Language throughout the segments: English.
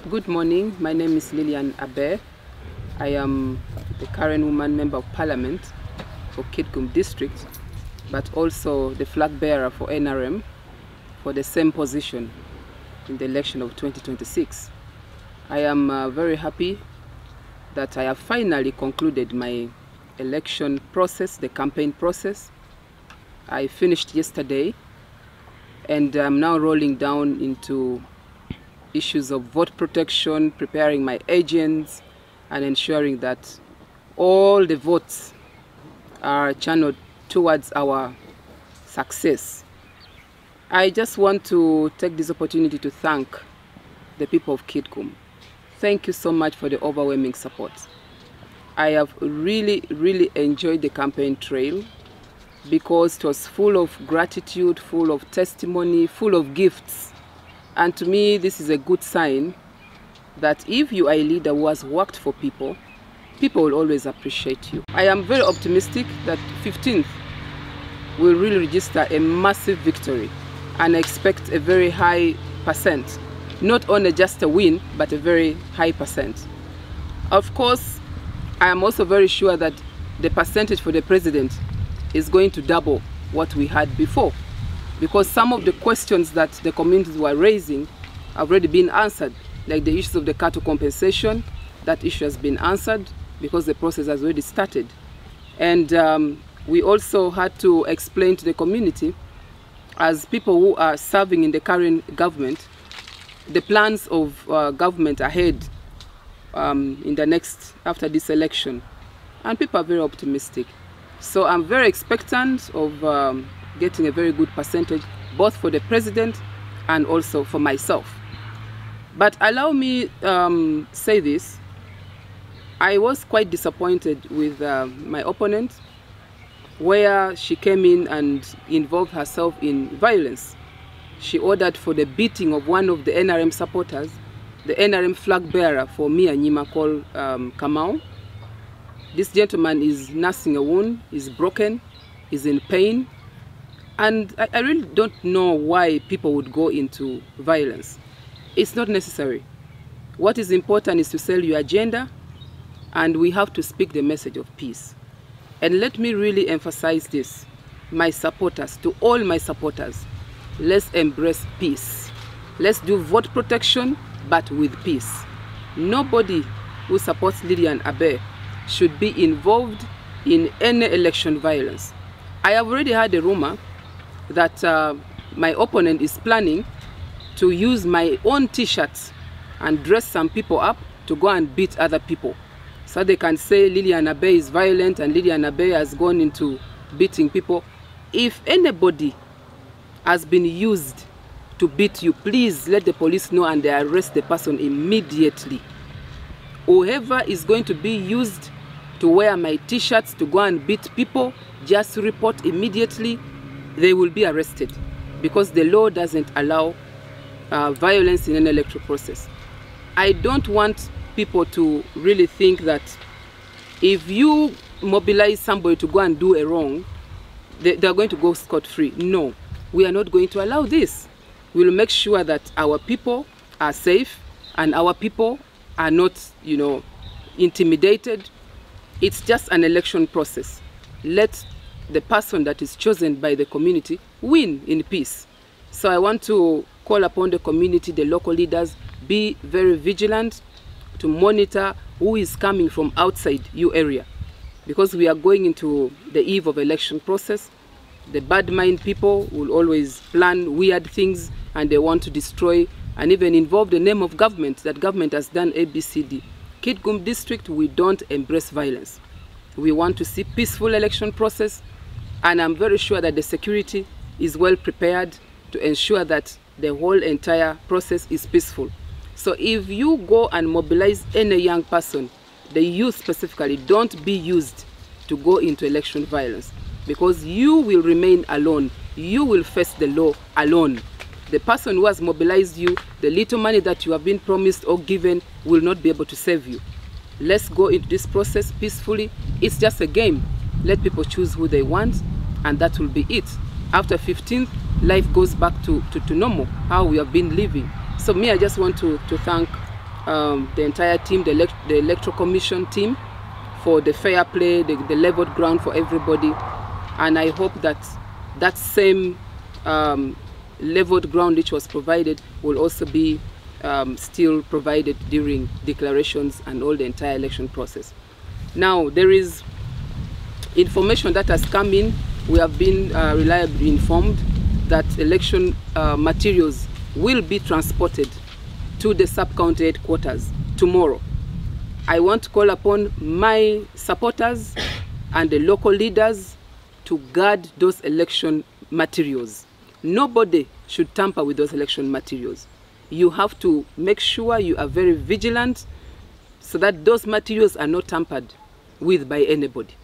Good morning. My name is Lillian Aber. I am the current woman member of parliament for Kitgum district, but also the flag bearer for NRM for the same position in the election of 2026. I am very happy that I have finally concluded my election process, the campaign process. I finished yesterday, and I'm now rolling down into issues of vote protection, preparing my agents, and ensuring that all the votes are channeled towards our success. I just want to take this opportunity to thank the people of Kitgum. Thank you so much for the overwhelming support. I have really enjoyed the campaign trail because it was full of gratitude, full of testimony, full of gifts. And to me, this is a good sign that if you are a leader who has worked for people, people will always appreciate you. I am very optimistic that 15th will really register a massive victory, and I expect a very high percent. Not only just a win, but a very high percent. Of course, I am also very sure that the percentage for the president is going to double what we had before, because some of the questions that the communities were raising have already been answered, like the issues of the cattle compensation. That issue has been answered because the process has already started. And we also had to explain to the community, as people who are serving in the current government, the plans of government ahead in the next, after this election. And people are very optimistic. So I'm very expectant of getting a very good percentage, both for the president and also for myself. But allow me say this. I was quite disappointed with my opponent, where she came in and involved herself in violence. She ordered for the beating of one of the NRM supporters, the NRM flag bearer for Mia Nyima called Kamau. This gentleman is nursing a wound, is broken, is in pain. And I really don't know why people would go into violence. It's not necessary. What is important is to sell your agenda, and we have to speak the message of peace. And let me really emphasize this. My supporters, to all my supporters, let's embrace peace. Let's do vote protection, but with peace. Nobody who supports Lillian Aber should be involved in any election violence. I have already heard a rumor that my opponent is planning to use my own t-shirts and dress some people up to go and beat other people. So they can say Lillian Aber is violent and Lillian Aber has gone into beating people. If anybody has been used to beat you, please let the police know and they arrest the person immediately. Whoever is going to be used to wear my t-shirts to go and beat people, just report immediately. They will be arrested, because the law doesn't allow violence in an electoral process. I don't want people to really think that if you mobilize somebody to go and do a wrong, they're going to go scot-free. No, we are not going to allow this. We will make sure that our people are safe and our people are not, intimidated. It's just an election process. Let the person that is chosen by the community win in peace. So I want to call upon the community, the local leaders, be very vigilant to monitor who is coming from outside your area, because we are going into the eve of election process. The bad mind people will always plan weird things, and they want to destroy and even involve the name of government, that government has done ABCD. Kitgum district, we don't embrace violence. We want to see peaceful election process, and I'm very sure that the security is well prepared to ensure that the whole entire process is peaceful. So if you go and mobilize any young person, the youth specifically, don't be used to go into election violence, because you will remain alone. You will face the law alone. The person who has mobilized you, the little money that you have been promised or given, will not be able to save you. Let's go into this process peacefully. It's just a game. Let people choose who they want, and that will be it. After 15th, life goes back to normal, how we have been living. So me, I just want to thank the entire team, the electoral commission team, for the fair play, the leveled ground for everybody. And I hope that that same leveled ground which was provided will also be still provided during declarations and all the entire election process. Now, there is information that has come in. We have been reliably informed that election materials will be transported to the sub-county headquarters tomorrow. I want to call upon my supporters and the local leaders to guard those election materials. Nobody should tamper with those election materials. You have to make sure you are very vigilant so that those materials are not tampered with by anybody.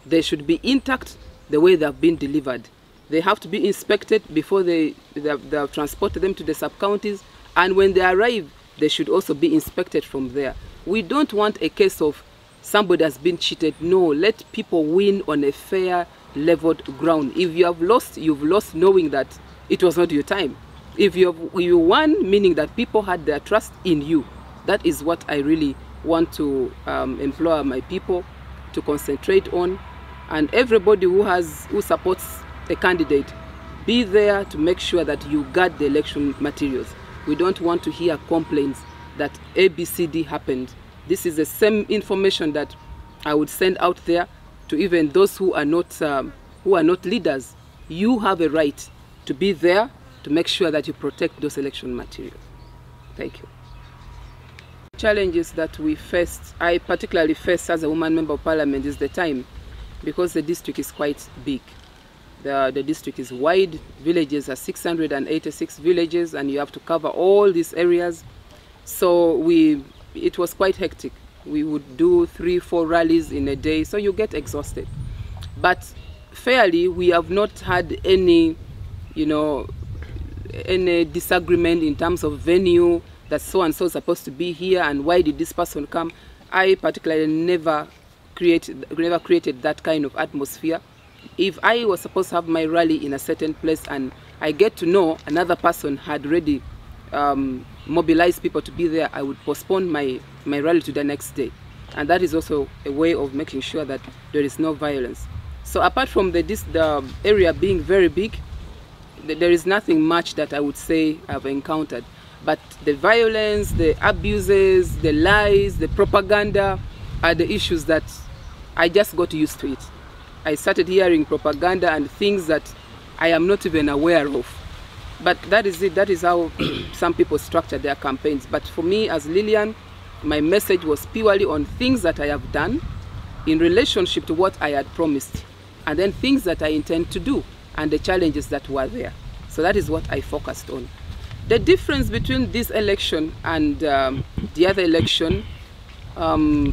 They should be intact the way they have been delivered. They have to be inspected before they have transported them to the sub-counties, and when they arrive, they should also be inspected from there. We don't want a case of somebody has been cheated. No, let people win on a fair, leveled ground. If you have lost, you've lost knowing that it was not your time. If you won, meaning that people had their trust in you. That is what I really want to implore my people to concentrate on. And everybody who supports a candidate, be there to make sure that you guard the election materials. We don't want to hear complaints that ABCD happened. This is the same information that I would send out there to even those who are not leaders. You have a right to be there to make sure that you protect those election materials. Thank you. Challenges that we faced, I particularly faced as a woman member of parliament, is the time, because the district is quite big. The district is wide. Villages are 686 villages, and you have to cover all these areas. So it was quite hectic. We would do 3-4 rallies in a day, so you get exhausted. But fairly, we have not had any, any disagreement in terms of venue, that so and so is supposed to be here, and why did this person come. I particularly never created that kind of atmosphere. If I was supposed to have my rally in a certain place and I get to know another person had already mobilized people to be there, I would postpone my rally to the next day. And that is also a way of making sure that there is no violence. So apart from the area being very big, there is nothing much that I would say I've encountered. But the violence, the abuses, the lies, the propaganda are the issues that I just got used to it. I started hearing propaganda and things that I am not even aware of. But that is it. That is how some people structure their campaigns. But for me, as Lillian, my message was purely on things that I have done in relationship to what I had promised, and then things that I intend to do and the challenges that were there. So that is what I focused on. The difference between this election and the other election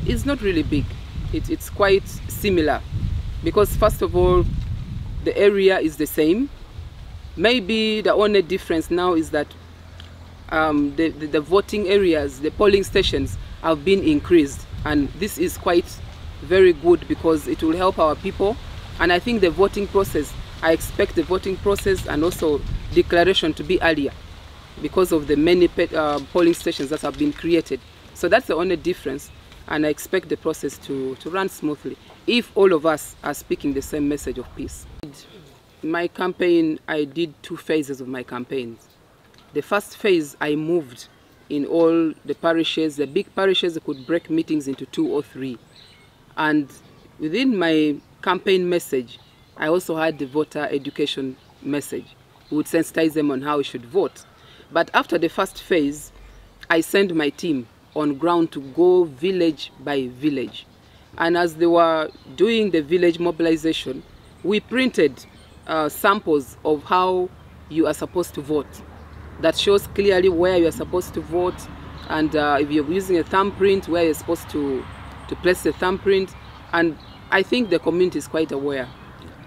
is not really big. It's quite similar, because first of all, the area is the same. Maybe the only difference now is that the voting areas, the polling stations, have been increased, and this is quite very good because it will help our people. And I think the voting process, I expect the voting process and also declaration to be earlier because of the many polling stations that have been created. So that's the only difference, and I expect the process to run smoothly if all of us are speaking the same message of peace. My campaign, I did 2 phases of my campaigns. The first phase, I moved in all the parishes. The big parishes could break meetings into 2 or 3. And within my campaign message, I also had the voter education message. We would sensitize them on how we should vote. But after the first phase, I sent my team on ground to go village by village. And as they were doing the village mobilization, we printed samples of how you are supposed to vote. That shows clearly where you are supposed to vote, and if you're using a thumbprint, where you're supposed to place the thumbprint. And I think the community is quite aware.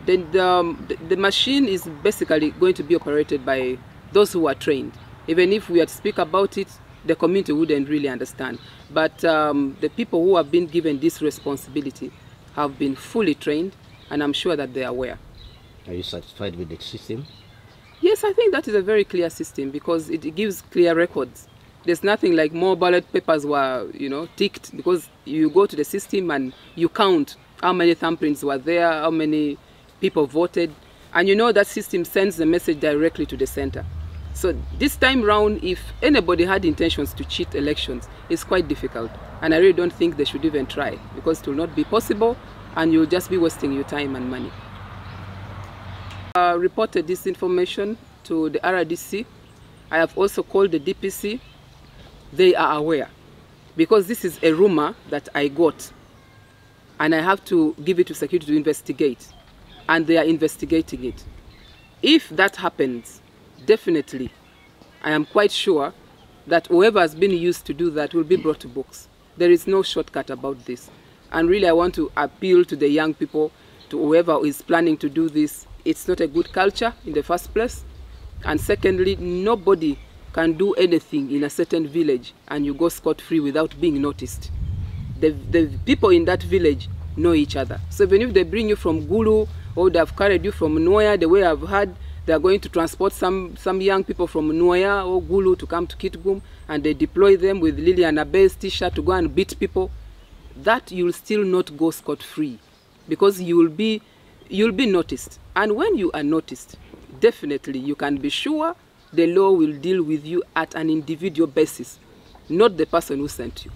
Then the machine is basically going to be operated by those who are trained. Even if we had to speak about it, the community wouldn't really understand. But the people who have been given this responsibility have been fully trained, and I'm sure that they are aware. Are you satisfied with the system? Yes, I think that is a very clear system because it gives clear records. There's nothing like more ballot papers were, you know, ticked, because you go to the system and you count how many thumbprints were there, how many people voted, and you know that system sends the message directly to the center. So this time round, if anybody had intentions to cheat elections, it's quite difficult. And I really don't think they should even try, because it will not be possible and you'll just be wasting your time and money. I reported this information to the RDC. I have also called the DPC. They are aware, because this is a rumor that I got and I have to give it to security to investigate, and they are investigating it. If that happens, definitely, I am quite sure that whoever has been used to do that will be brought to books. There is no shortcut about this. And really, I want to appeal to the young people, to whoever is planning to do this. It's not a good culture in the first place. And secondly, nobody can do anything in a certain village and you go scot-free without being noticed. The people in that village know each other. So even if they bring you from Gulu, or they have carried you from Nuaya, the way I've heard, they are going to transport some young people from Nuaya or Gulu to come to Kitgum, and they deploy them with Lillian Aber's t-shirt to go and beat people, that you'll still not go scot-free, because you'll be noticed. And when you are noticed, definitely you can be sure the law will deal with you at an individual basis, not the person who sent you.